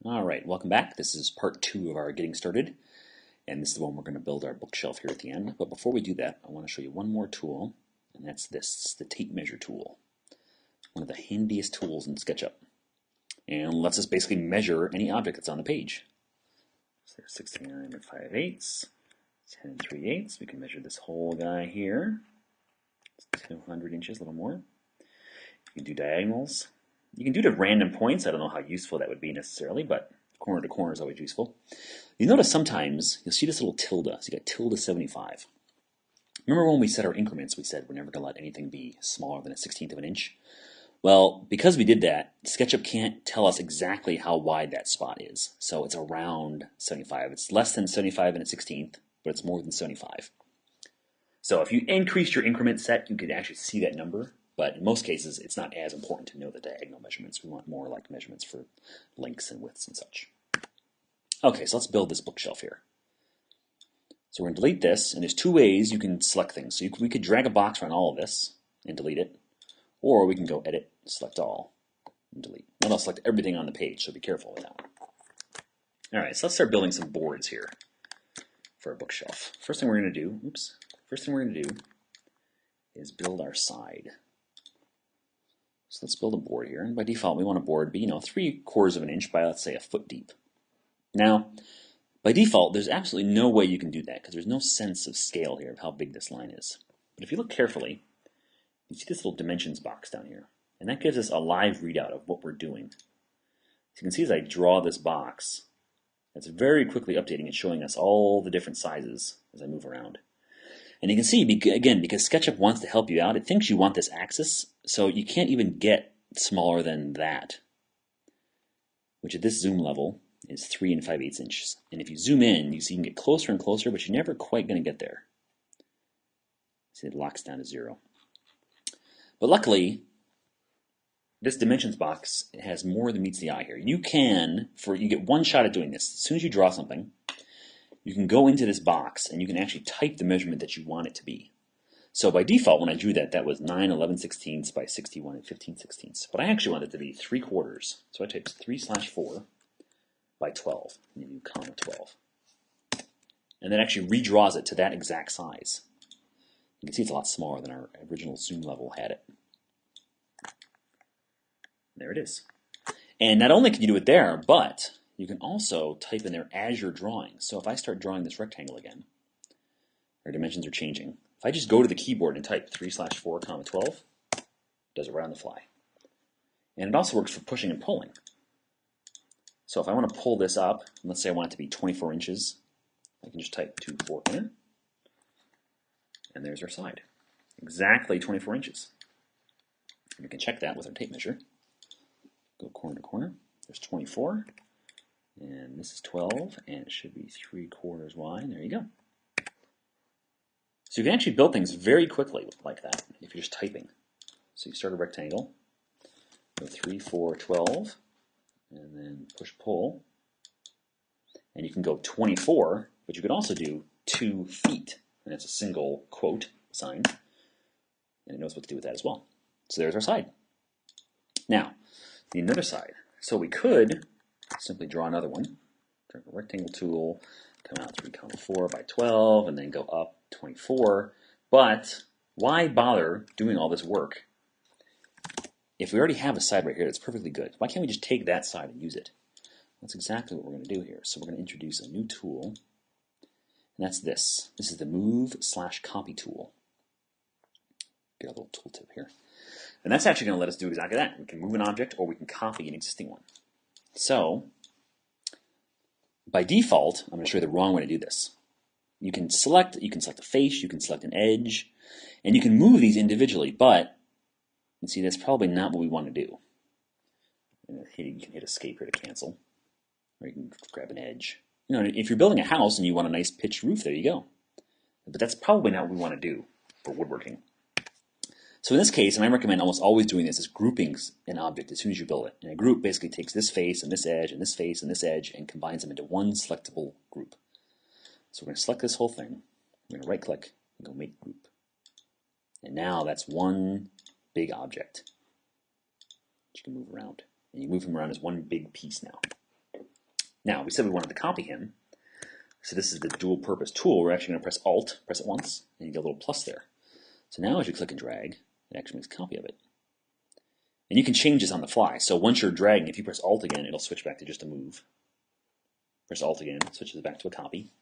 All right, welcome back. This is part 2 of our getting started, and this is the one we're going to build our bookshelf here at the end. But before we do that, I want to show you one more tool, and that's this. It's the tape measure tool, one of the handiest tools in Sketchup, and lets us basically measure any object that's on the page. So there's 69 5/8, 10 3/8. We can measure this whole guy here. It's 200 inches, a little more. You can do diagonals. You can do it at random points. I don't know how useful that would be necessarily, but corner to corner is always useful. You notice sometimes you'll see this little tilde. So you got tilde 75. Remember when we set our increments, we said we're never going to let anything be smaller than a 16th of an inch? Well, because we did that, SketchUp can't tell us exactly how wide that spot is. So it's around 75. It's less than 75 and a 16th, but it's more than 75. So if you increase your increment set, you could actually see that number. But in most cases, it's not as important to know the diagonal measurements. We want more like measurements for lengths and widths and such. Okay, so let's build this bookshelf here. So we're going to delete this, and there's two ways you can select things. So we could drag a box around all of this and delete it, or we can go Edit, Select All, and delete. Then I'll select everything on the page, so be careful with that one. All right, so let's start building some boards here for our bookshelf. First thing we're going to do is build our side. So let's build a board here, and by default we want a board be 3/4 of an inch by, let's say, a foot deep. Now, by default there's absolutely no way you can do that because there's no sense of scale here of how big this line is. But if you look carefully, you see this little dimensions box down here, and that gives us a live readout of what we're doing. So you can see as I draw this box, it's very quickly updating and showing us all the different sizes as I move around. And you can see, again, because SketchUp wants to help you out, it thinks you want this axis, so you can't even get smaller than that, which at this zoom level is 3 5/8 inches. And if you zoom in, you see you can get closer and closer, but you're never quite going to get there. See, it locks down to 0. But luckily, this dimensions box has more than meets the eye here. You get one shot at doing this. As soon as you draw something, you can go into this box and you can actually type the measurement that you want it to be. So by default, when I drew that, that was 9 11/16 by 61 15/16. But I actually want it to be 3/4. So I typed 3/4 by 12, and you do comma 12. And that actually redraws it to that exact size. You can see it's a lot smaller than our original zoom level had it. There it is. And not only can you do it there, but you can also type in there as you're drawing. So if I start drawing this rectangle again, our dimensions are changing. If I just go to the keyboard and type 3/4, comma 12, it does it right on the fly. And it also works for pushing and pulling. So if I want to pull this up, let's say I want it to be 24 inches, I can just type 2/4 enter, and there's our side. Exactly 24 inches. And we can check that with our tape measure. Go corner to corner. There's 24. And this is 12, and it should be 3/4 wide. There you go. So you can actually build things very quickly like that if you're just typing. So you start a rectangle, go 3, 4, 12, and then push pull. And you can go 24, but you could also do 2 feet. And that's a single quote sign. And it knows what to do with that as well. So there's our side. Now, the other side. So we could simply draw another one. Drag a rectangle tool, come out 3/4 by 12, and then go up 24. But why bother doing all this work if we already have a side right here that's perfectly good? Why can't we just take that side and use it? That's exactly what we're going to do here. So we're going to introduce a new tool, and that's this. This is the Move/Copy tool. Get a little tooltip here. And that's actually going to let us do exactly that. We can move an object, or we can copy an existing one. So, by default, I'm going to show you the wrong way to do this. You can select a face, you can select an edge, and you can move these individually, but you see that's probably not what we want to do. You can hit escape here to cancel, or you can grab an edge. If you're building a house and you want a nice pitched roof, there you go. But that's probably not what we want to do for woodworking. So in this case, and I recommend almost always doing this, is groupings an object as soon as you build it. And a group basically takes this face and this edge and this face and this edge and combines them into one selectable group. So we're going to select this whole thing. We're going to right click and go make group. And now that's one big object that you can move around. And you move them around as one big piece now. Now, we said we wanted to copy him. So this is the dual purpose tool. We're actually going to press Alt, press it once, and you get a little plus there. So now as you click and drag, it actually makes a copy of it. And you can change this on the fly. So once you're dragging, if you press Alt again, it'll switch back to just a move. Press Alt again, switches back to a copy.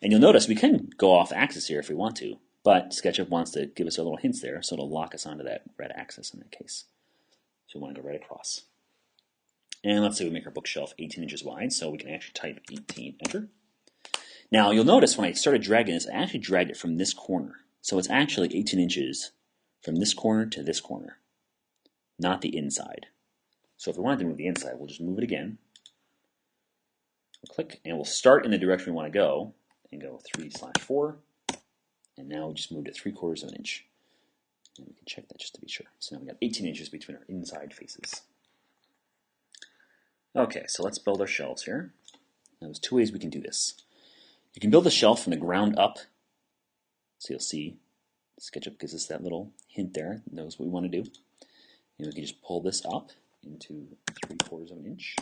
And you'll notice we can go off axis here if we want to, but Sketchup wants to give us our little hints there, so it'll lock us onto that red axis in that case. So we want to go right across. And let's say we make our bookshelf 18 inches wide, so we can actually type 18, enter. Now you'll notice when I started dragging this, I actually dragged it from this corner. So it's actually 18 inches from this corner to this corner, not the inside. So if we wanted to move the inside, we'll just move it again. We'll click, and we'll start in the direction we want to go, and go 3/4. And now we just moved it 3/4 of an inch. And we can check that just to be sure. So now we got 18 inches between our inside faces. Okay, so let's build our shelves here. Now, there's two ways we can do this. You can build a shelf from the ground up. So you'll see SketchUp gives us that little hint there, knows what we want to do. And we can just pull this up into 3/4 of an inch.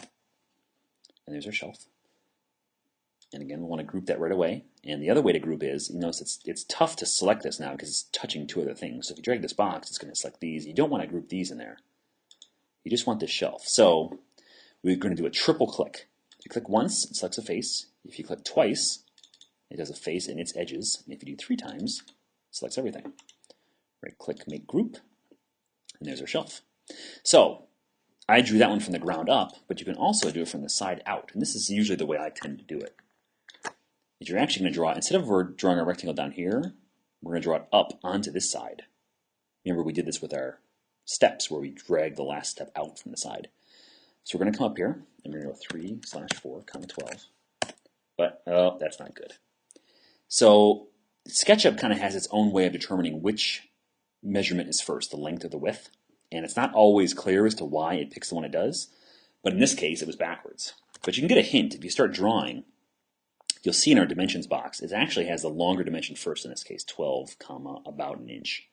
And there's our shelf. And again, we want to group that right away. And the other way to group is, you notice it's tough to select this now because it's touching two other things. So if you drag this box, it's going to select these. You don't want to group these in there. You just want this shelf. So we're going to do a triple click. If you click once, it selects a face. If you click twice, it does a face and its edges. And if you do 3 times, it selects everything. Right click, make group, and there's our shelf. So I drew that one from the ground up, but you can also do it from the side out. And this is usually the way I tend to do it. Is you're actually going to draw, instead of we're drawing a rectangle down here, we're going to draw it up onto this side. Remember we did this with our steps where we dragged the last step out from the side. So we're going to come up here, and we're going to go 3/4, 12. But, oh, that's not good. So SketchUp kind of has its own way of determining which measurement is first, the length or the width. And it's not always clear as to why it picks the one it does. But in this case, it was backwards. But you can get a hint. If you start drawing, you'll see in our dimensions box, it actually has the longer dimension first, in this case, 12, about an inch.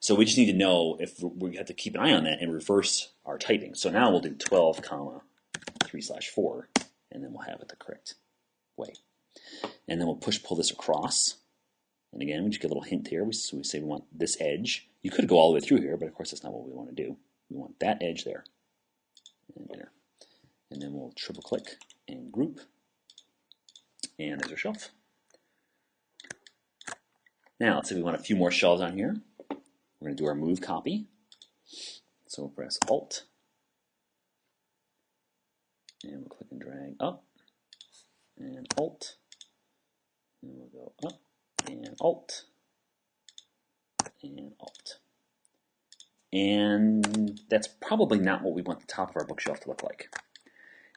So we just need to know if we have to keep an eye on that and reverse our typing. So now we'll do 12, 3/4, and then we'll have it the correct way. And then we'll pull this across. And again, we just get a little hint here. So we say we want this edge. You could go all the way through here, but of course that's not what we want to do. We want that edge there. And there. And then we'll triple click and group. And there's our shelf. Now let's say we want a few more shelves on here. We're going to do our move copy. So we'll press Alt. And we'll click and drag up. And Alt. And we'll go up. And Alt. And Alt. And that's probably not what we want the top of our bookshelf to look like.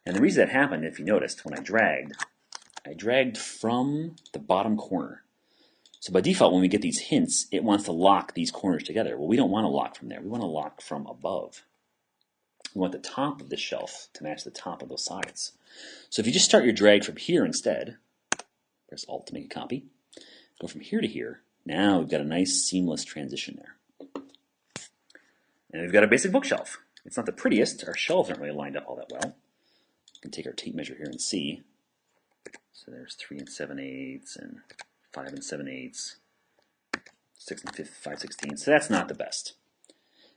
And the reason that happened, if you noticed, when I dragged from the bottom corner. So by default, when we get these hints, it wants to lock these corners together. Well, we don't want to lock from there. We want to lock from above. We want the top of the shelf to match the top of those sides. So if you just start your drag from here instead, press Alt to make a copy, go from here to here, now we've got a nice seamless transition there. And we've got a basic bookshelf. It's not the prettiest. Our shelves aren't really lined up all that well. We can take our tape measure here and see. So there's 3 7/8 and 5 7/8, 6 5/16. So that's not the best.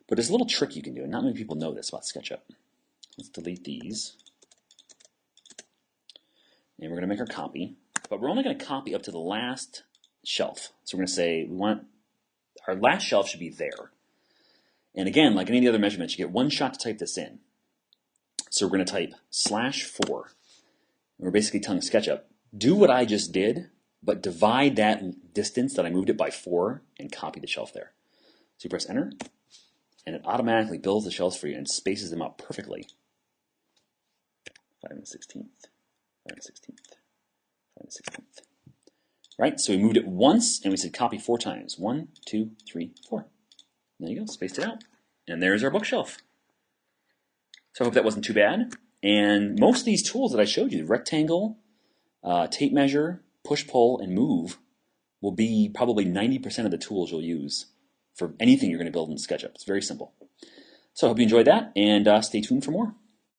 But there's a little trick you can do, and not many people know this about SketchUp. Let's delete these. And we're going to make our copy. But we're only going to copy up to the last shelf. So we're going to say we want our last shelf should be there. And again, like any of the other measurements, you get one shot to type this in. So we're going to type /4. And we're basically telling SketchUp, do what I just did, but divide that distance that I moved it by 4 and copy the shelf there. So you press Enter, and it automatically builds the shelves for you and spaces them out perfectly. 5 16th, 5 16th, 5 16th. Right, so we moved it once, and we said copy 4 times. 1, 2, 3, 4. There you go, spaced it out. And there's our bookshelf. So I hope that wasn't too bad. And most of these tools that I showed you, rectangle, tape measure, push-pull, and move, will be probably 90% of the tools you'll use for anything you're going to build in SketchUp. It's very simple. So I hope you enjoyed that, and stay tuned for more.